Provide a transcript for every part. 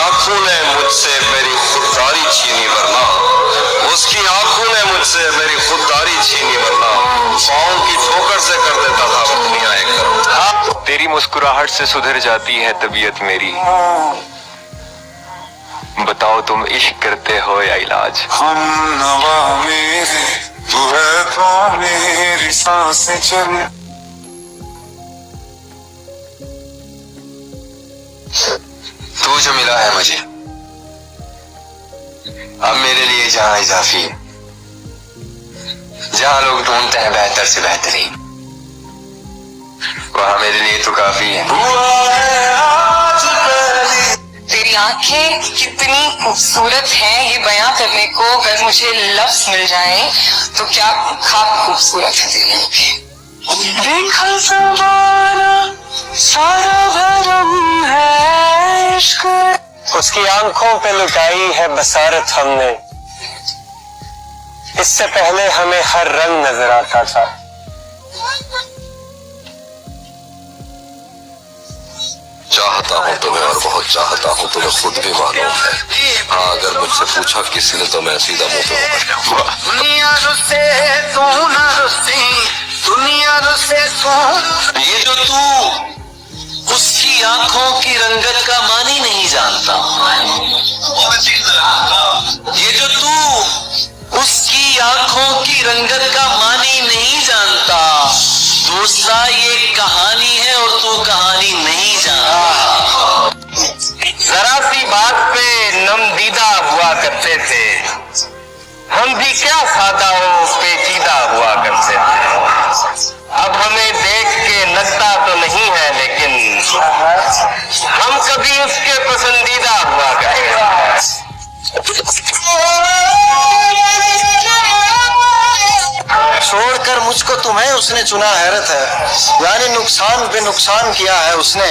आंखों ने मुझसे मेरी खुददारी छीनी वरना, उसकी आंखों ने मुझसे मेरी खुददारी छीनी वरना पाँव की ठोकर से कर देता था वो दुनिया एक। तेरी मुस्कुराहट से सुधर जाती है तबीयत मेरी, बताओ तुम इश्क करते हो या इलाज। हम नवा मेरे तू है तो मेरी सांसें चले। तू जो मिला है मुझे अब मेरे लिए जहां इजाफी है, जहां लोग ढूंढते हैं बेहतर से बेहतरीन, वहां मेरे लिए तो काफी है। तेरी आंखें कितनी खूबसूरत हैं, ये बयां करने को अगर मुझे लफ्ज मिल जाए तो क्या खाब खूबसूरत है तेरी आंखें। देखा ज़माना सारा भरम है इश्क, उसकी आंखों पे लुटाई है बसारत हमने, इससे पहले हमें हर रंग नजर आता था। चाहता हूँ तुम्हें और बहुत चाहता हूँ, तुम्हें खुद भी मालूम है। हाँ, अगर मुझसे पूछा किसी ने तो मैं सीधा मुंह पे मुकर जाऊंगा। दुनिया रुसे तू ना रुसी, दुनिया रुसे तू। ये जो तू उसकी आंखों की रंगत का मानी नहीं जानता, ये जो तू उसकी आंखों की रंगत का मानी नहीं जानता, दोस्ता ये कहानी है और तू कहानी नहीं जानता। जरा सी बात पे नमदीदा हुआ करते थे, हम भी क्या सादा और पेचीदा हुआ करते थे। अब हमें देख के लगता तो नहीं है, लेकिन हम कभी उसके पसंदीदा हुआ करते थे। छोड़कर मुझको तुम्हें उसने चुना, हैरत है। यानी नुकसान पे नुकसान किया है उसने।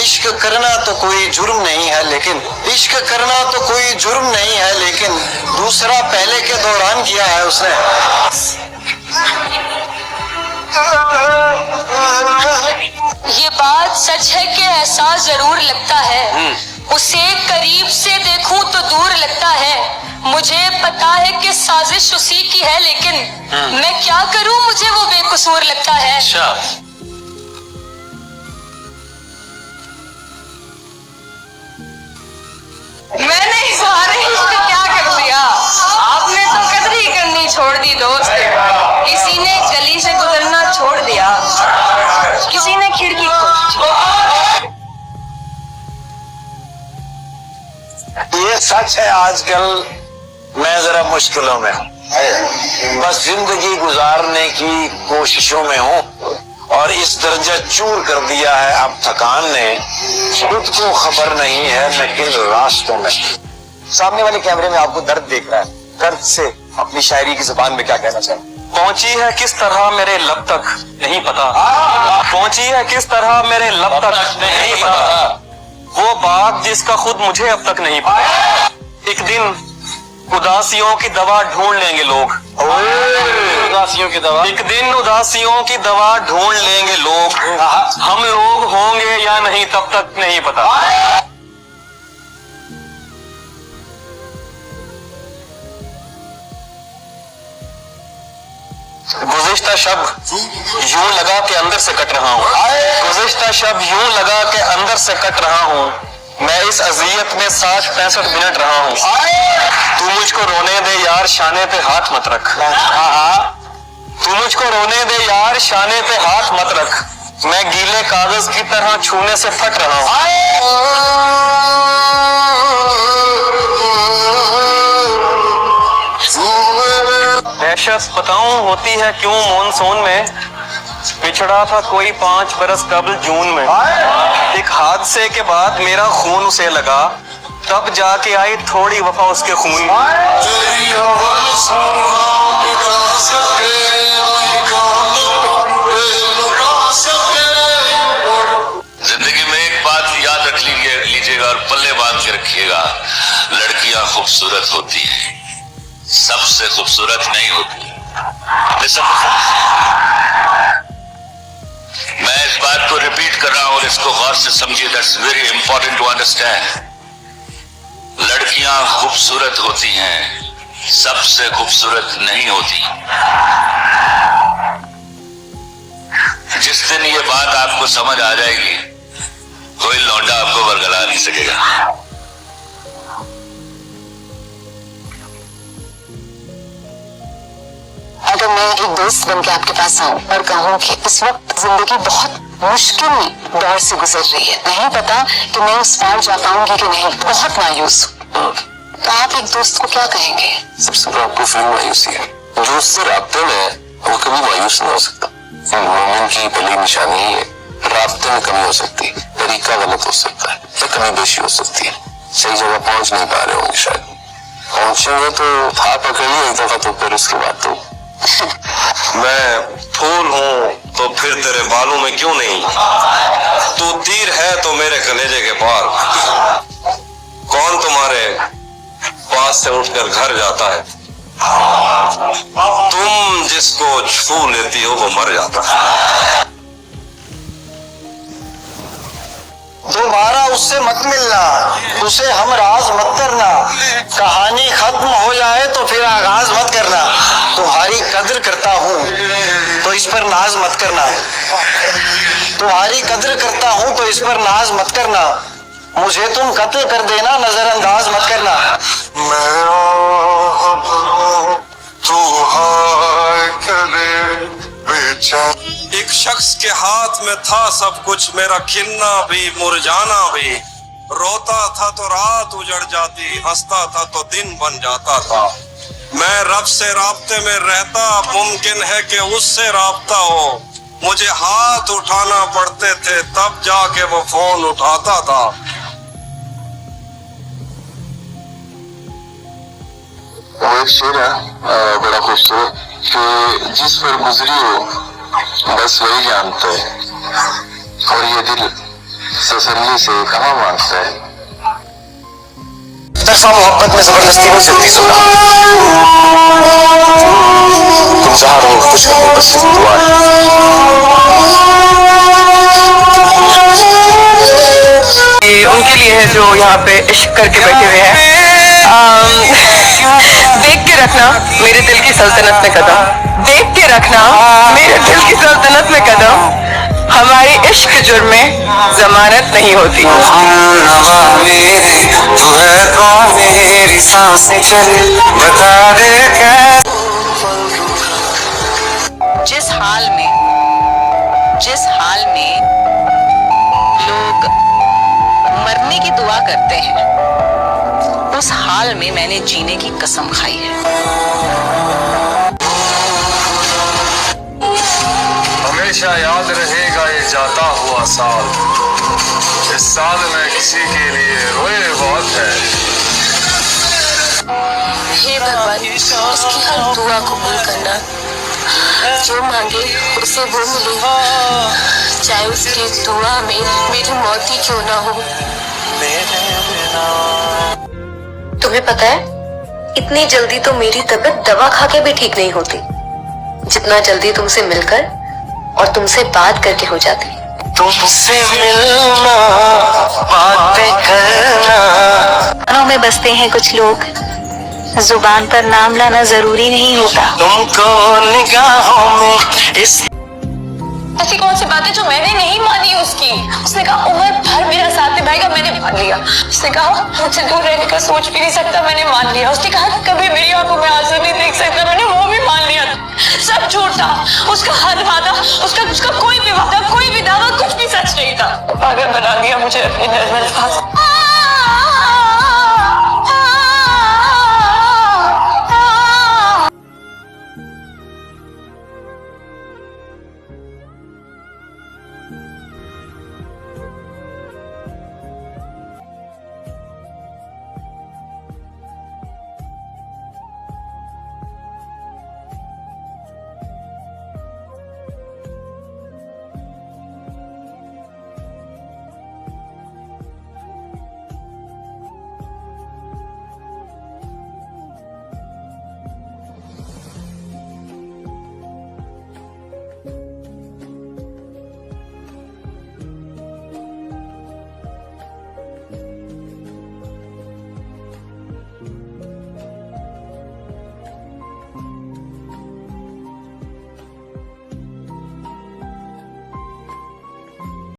इश्क करना तो कोई जुर्म नहीं है, लेकिन इश्क करना तो कोई जुर्म नहीं है, लेकिन दूसरा पहले के दौरान किया है उसने। ये बात सच है कि एहसास जरूर लगता है, उसे करीब से देखूं तो दूर लगता है। मुझे पता है कि साजिश उसी की है, लेकिन मैं क्या करूं, मुझे वो बेकसूर लगता है। मैंने सारे इश्क क्या कर दिया, आपने तो कदर ही करनी छोड़ दी दोस्त। किसी ने गली से गुजरना छोड़ दिया, किसी ने खिड़की खोली। ये सच है, आजकल मैं जरा मुश्किलों में हूँ। बस जिंदगी गुजारने की कोशिशों में हूँ और इस दर्जा चूर कर दिया है अब थकान ने, खुद को खबर नहीं है मैं किन रास्तों में। सामने वाले कैमरे में आपको दर्द देख रहा है, दर्द से अपनी शायरी की जुबान में क्या कहना चाहिए? पहुंची है किस तरह मेरे लब तक नहीं पता, पहुंची है किस तरह मेरे लब तक नहीं पता, वो बात जिसका खुद मुझे अब तक नहीं पता। एक दिन उदासियों की दवा ढूंढ लेंगे लोग, उदासियों की दवा, एक दिन उदासियों की दवा ढूंढ लेंगे लोग, हम लोग होंगे या नहीं तब तक नहीं पता। गुज़िश्ता शब यूं लगा के अंदर से कट रहा हूँ, गुज़िश्ता शब यूं लगा के अंदर से कट रहा हूँ, मैं इस अजियत में 60-65 मिनट रहा हूँ। तू मुझको रोने दे यार, शाने पे हाथ मत रख। तू मुझको रोने दे यार, शाने पे हाथ मत रख, मैं गीले कागज की तरह छूने से फट रहा हूँ। दहशत बताऊं होती है क्यों मॉनसून में, पिछड़ा था कोई 5 बरस कबल जून में, एक हादसे के बाद मेरा खून उसे लगा, तब जाके आई थोड़ी वफा उसके खून में। जिंदगी में एक बात याद रख लीजिएगा और पल्ले बांध के रखिएगा, लड़कियां खूबसूरत होती हैं, सबसे खूबसूरत नहीं होती। मैं इस बात को रिपीट कर रहा हूं और इसको गौर से समझिए, that's very important to understand. लड़कियां खूबसूरत होती हैं, सबसे खूबसूरत नहीं होती। जिस दिन ये बात आपको समझ आ जाएगी, कोई लौंडा आपको बरगला नहीं सकेगा। अगर मैं एक दोस्त बन के आपके पास आऊं और कहूं कि इस वक्त जिंदगी बहुत मुश्किल दौर से गुजर रही है, नहीं पता कि मैं उस पार जा पाऊंगी कि नहीं, बहुत मायूस हूं, तो आप एक दोस्त को क्या कहेंगे? सबसे बड़ा आपको फिल्म मायूसी है। जो उससे राब्ते में है वो कभी मायूस नहीं हो सकता। मोमिन की पहली निशानी ही है, राब्ते में कमी हो सकती है, तरीका गलत हो सकता है या कमी बेशी हो सकती है, सही जगह पहुंच नहीं पा रहे होंगे, शायद पहुंचेंगे तो हाथ पकड़ लिया एक दफा, तो फिर उसके बाद तो मैं फूल हूँ तो फिर तेरे बालों में क्यों नहीं, तू तीर है तो मेरे कलेजे के पार, कौन तुम्हारे पास से उठकर घर जाता है, तुम जिसको छू लेती हो वो मर जाता है। दोबारा उससे मत मिलना, उसे हम राज मत करना, कहानी खत्म हो जाए तो फिर आगाज मत करना। तुम्हारी कद्र करता हूँ तो इस पर नाज मत करना, तुम्हारी कद्र करता हूँ तो इस पर नाज मत करना, मुझे तुम कत्ल कर देना, नजरअंदाज मत करना। एक शख्स के हाथ में था सब कुछ, मेरा खिलना भी मुरझाना भी, रोता था तो रात उजड़ जाती, हंसता था तो दिन बन जाता था। मैं रब से राब्ते में रहता, मुमकिन है कि उससे राब्ता हो, मुझे हाथ उठाना पड़ते थे तब जाके वो फोन उठाता था। वो एक शेर है बड़ा खूबसूरत कि जिस पर गुजरी हो बस वही जानता है, और ये दिल तसल्ली से कहाँ मांगता है। तरफा मोहब्बत में जबरदस्ती नहीं चलती सुना, तुम जहाँ रहो कुछ नहीं, बस दुआ ये उनके लिए है जो यहाँ पे इश्क करके बैठे हुए हैं। देख के रखना मेरे दिल की सल्तनत में कदम, देख के रखना मेरे दिल की सल्तनत में कदम, हमारी इश्क जुर्म में जमानत नहीं होती। मेरी सांसें चले बता दे जिस हाल में लोग मरने की दुआ करते हैं, उस हाल में मैंने जीने की कसम खाई है। हमेशा याद रहेगा ये जाता हुआ साल, इस साल में किसी के लिए रोए बहुत है। हे भगवान, उसकी हर दुआ कबूल करना, जो मांगे उसे वो मिले, चाहे उसकी दुआ में मेरी मौत ही क्यों ना हो। तुम्हें पता है, इतनी जल्दी तो मेरी तबीयत दवा खा के भी ठीक नहीं होती, जितना जल्दी तुमसे मिलकर और तुमसे बात करके हो जाती। तुमसे मिलना, बातें करना। कानों में बसते हैं कुछ लोग, जुबान पर नाम लाना जरूरी नहीं होता। तुमको निगाहों में इस ऐसी कौन सी बातें जो मैंने नहीं मानी उसकी। उसने कहा उम्र भर मेरा साथ निभाएगा, मैंने मान लिया। उसने कहा मुझसे दूर रहने का सोच भी नहीं सकता, मैंने मान लिया। उसने कहा कभी मेरी आंखों में आंसू नहीं देख सकता, मैंने वो भी मान लिया। सब झूठ था, उसका हर वादा, उसका कोई भी वादा, कोई भी दावा, कुछ भी सच नहीं था। पागल बना दिया मुझे अपने नज़र।